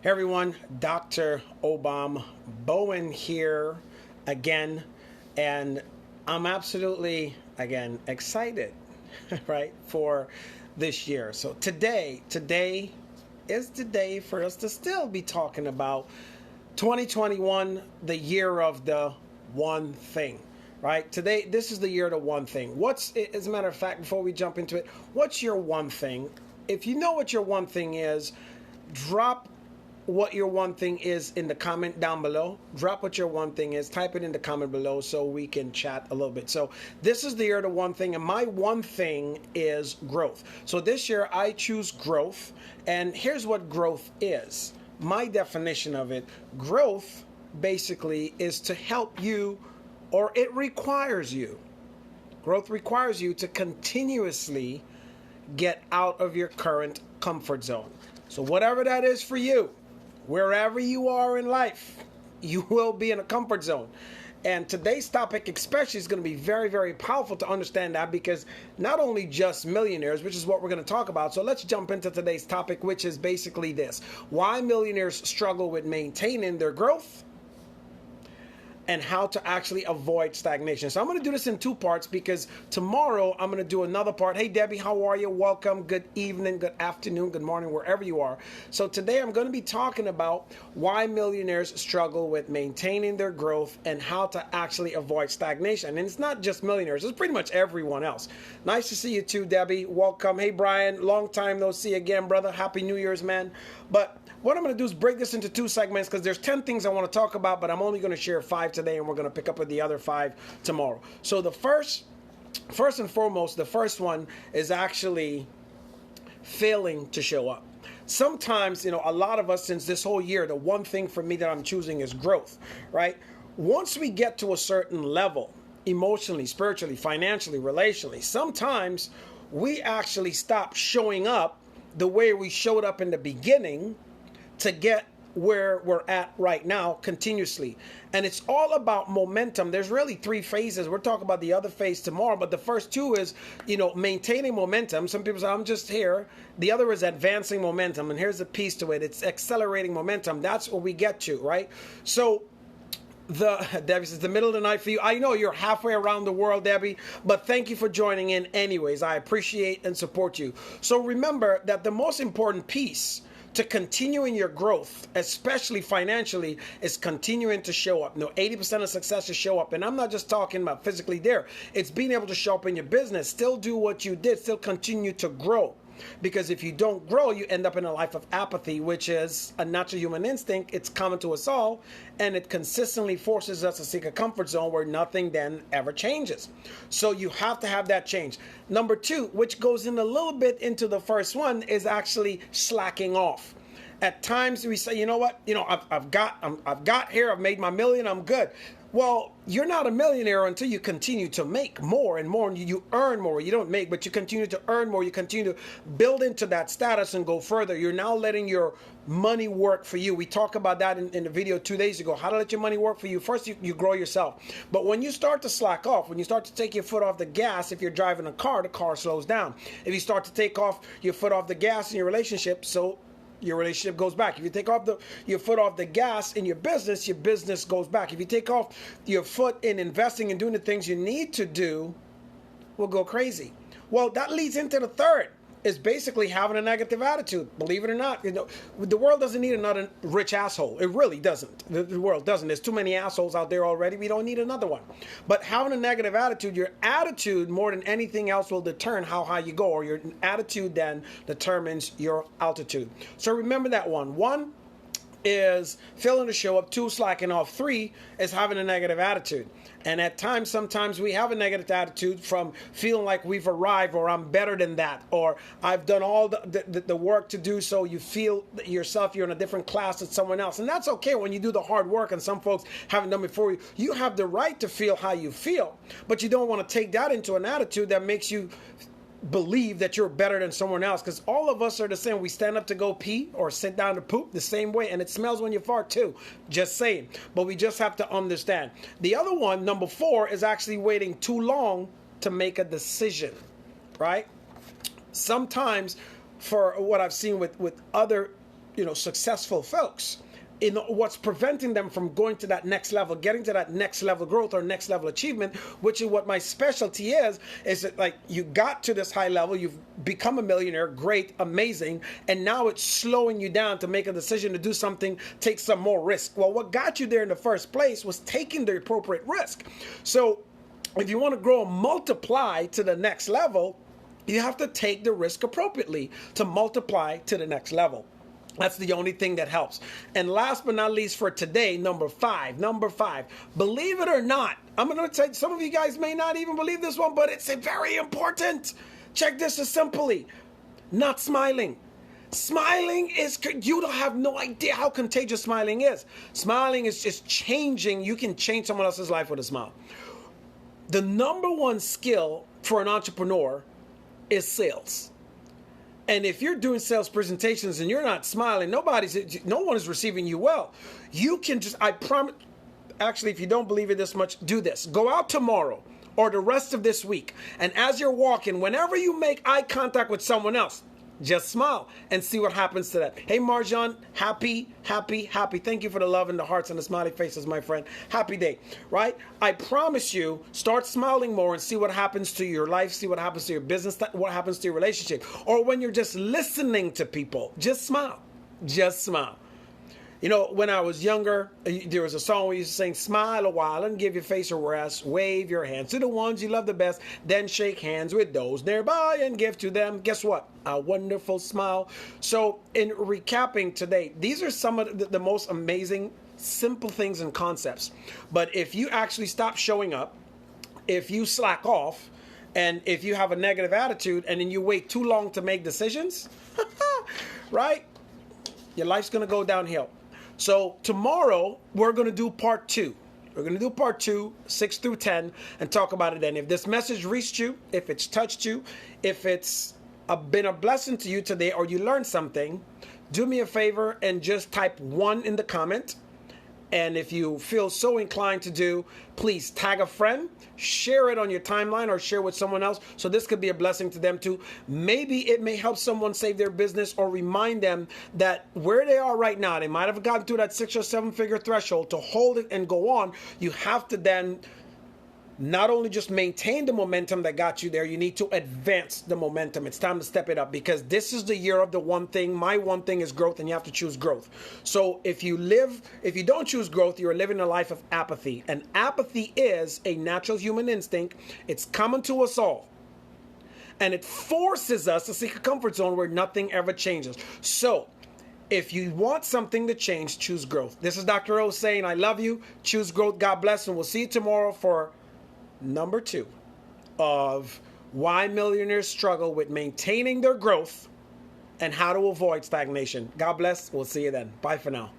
Hey everyone, Dr. Obama Bowen here again, and I'm absolutely again excited, right, for this year. So today is the day for us to still be talking about 2021, the year of the one thing. Right today, this is the year of the one thing. As a matter of fact, before we jump into it, what's your one thing? If you know what your one thing is, drop what your one thing is in the comment down below. Drop what your one thing is. Type it in the comment below so we can chat a little bit. So this is the year of the one thing, and my one thing is growth. So this year I choose growth, and here's what growth is. My definition of it: growth basically is to help you, or it requires you. Growth requires you to continuously get out of your current comfort zone. So whatever that is for you, wherever you are in life, you will be in a comfort zone. And today's topic especially is going to be very, very powerful to understand that, because not only just millionaires, which is what we're going to talk about. So let's jump into today's topic, which is basically this: why millionaires struggle with maintaining their growth and how to actually avoid stagnation. So I'm going to do this in two parts, because tomorrow I'm going to do another part. Hey Debbie, how are you? Welcome. Good evening, good afternoon, good morning, wherever you are. So today I'm going to be talking about why millionaires struggle with maintaining their growth and how to actually avoid stagnation. And it's not just millionaires, it's pretty much everyone else. Nice to see you too, Debbie. Welcome. Hey Brian, long time no see again, brother. Happy New Year's, man. But what I'm going to do is break this into two segments, because there's 10 things I want to talk about, but I'm only going to share 5 today, and we're going to pick up with the other 5 tomorrow. So the first and foremost, the first one is actually failing to show up. Sometimes, a lot of us, since this whole year, the one thing for me that I'm choosing is growth, right? Once we get to a certain level, emotionally, spiritually, financially, relationally, sometimes we actually stop showing up the way we showed up in the beginning to get where we're at right now continuously. And it's all about momentum. There's really 3 phases. We'll talk about the other phase tomorrow, but the first 2 is, maintaining momentum. Some people say, I'm just here. The other is advancing momentum. And here's the piece to it: it's accelerating momentum. That's what we get to, right? So Debbie says, the middle of the night for you. I know you're halfway around the world, Debbie, but thank you for joining in anyways. I appreciate and support you. So remember that the most important piece to continuing your growth, especially financially, is continuing to show up. 80% of success is show up. And I'm not just talking about physically there. It's being able to show up in your business, still do what you did, still continue to grow. Because if you don't grow, you end up in a life of apathy, which is a natural human instinct. It's common to us all, and it consistently forces us to seek a comfort zone where nothing then ever changes. So you have to have that change. Number 2, which goes in a little bit into the first one, is actually slacking off. At times we say, you know what, I've got here, I've made my million, I'm good. Well, you're not a millionaire until you continue to make more and more, and you earn more. You don't make, but you continue to earn more. You continue to build into that status and go further. You're now letting your money work for you. We talked about that in the video 2 days ago, how to let your money work for you. First, you grow yourself. But when you start to slack off, when you start to take your foot off the gas, if you're driving a car, the car slows down. If you start to take off your foot off the gas in your relationship, so your relationship goes back. If you take off your foot off the gas in your business goes back. If you take off your foot in investing and doing the things you need to do, we'll go crazy. Well, that leads into the third, is basically having a negative attitude. Believe it or not, the world doesn't need another rich asshole. It really doesn't. The world doesn't. There's too many assholes out there already. We don't need another one. But having a negative attitude, your attitude more than anything else will determine how high you go, or your attitude then determines your altitude. So remember that one. 1 is failing to show up. 2, slacking off. 3 is having a negative attitude. And at times, sometimes we have a negative attitude from feeling like we've arrived, or I'm better than that, or I've done all the work to do so. You feel yourself, you're in a different class than someone else. And that's okay when you do the hard work, and some folks haven't done before you. You have the right to feel how you feel, but you don't want to take that into an attitude that makes you believe that you're better than someone else, because all of us are the same. We stand up to go pee or sit down to poop the same way, and it smells when you fart too. Just saying. But we just have to understand. The other one, number 4, is actually waiting too long to make a decision, right? Sometimes, for what I've seen with other successful folks. What's preventing them from going to that next level, getting to that next level growth or next level achievement, which is what my specialty is that, like, you got to this high level, you've become a millionaire, great, amazing, and now it's slowing you down to make a decision to do something, take some more risk. Well, what got you there in the first place was taking the appropriate risk. So if you want to grow and multiply to the next level, you have to take the risk appropriately to multiply to the next level. That's the only thing that helps. And last but not least for today, number five, believe it or not, I'm going to tell you, some of you guys may not even believe this one, but it's very important. Check this as simply, not smiling. Smiling you don't have no idea how contagious smiling is. Smiling is just changing. You can change someone else's life with a smile. The number one skill for an entrepreneur is sales. And if you're doing sales presentations and you're not smiling, no one is receiving you well. You can I promise, actually, if you don't believe it this much, do this. Go out tomorrow or the rest of this week, and as you're walking, whenever you make eye contact with someone else, just smile and see what happens to that. Hey, Marjan, happy. Thank you for the love and the hearts and the smiley faces, my friend. Happy day, right? I promise you, start smiling more and see what happens to your life, see what happens to your business, what happens to your relationship. Or when you're just listening to people, just smile. Just smile. When I was younger, there was a song we used to sing, smile a while and give your face a rest, wave your hands to the ones you love the best, then shake hands with those nearby and give to them, guess what? A wonderful smile. So in recapping today, these are some of the most amazing, simple things and concepts. But if you actually stop showing up, if you slack off, and if you have a negative attitude and then you wait too long to make decisions, right? Your life's going to go downhill. So tomorrow, we're going to do part 2. We're going to do part 2, 6 through 10, and talk about it then. If this message reached you, if it's touched you, if it's been a blessing to you today, or you learned something, do me a favor and just type 1 in the comment. And if you feel so inclined to do, please tag a friend, share it on your timeline, or share with someone else. So this could be a blessing to them too. Maybe it may help someone save their business or remind them that where they are right now, they might have gotten through that 6 or 7 figure threshold. To hold it and go on, you have to then not only just maintain the momentum that got you there, you need to advance the momentum. It's time to step it up, because this is the year of the one thing. My one thing is growth, and you have to choose growth. So if you don't choose growth, you're living a life of apathy. And apathy is a natural human instinct. It's common to us all. And it forces us to seek a comfort zone where nothing ever changes. So if you want something to change, choose growth. This is Dr. O saying, I love you. Choose growth. God bless. And we'll see you tomorrow for number 2 of why millionaires struggle with maintaining their growth and how to avoid stagnation. God bless. We'll see you then. Bye for now.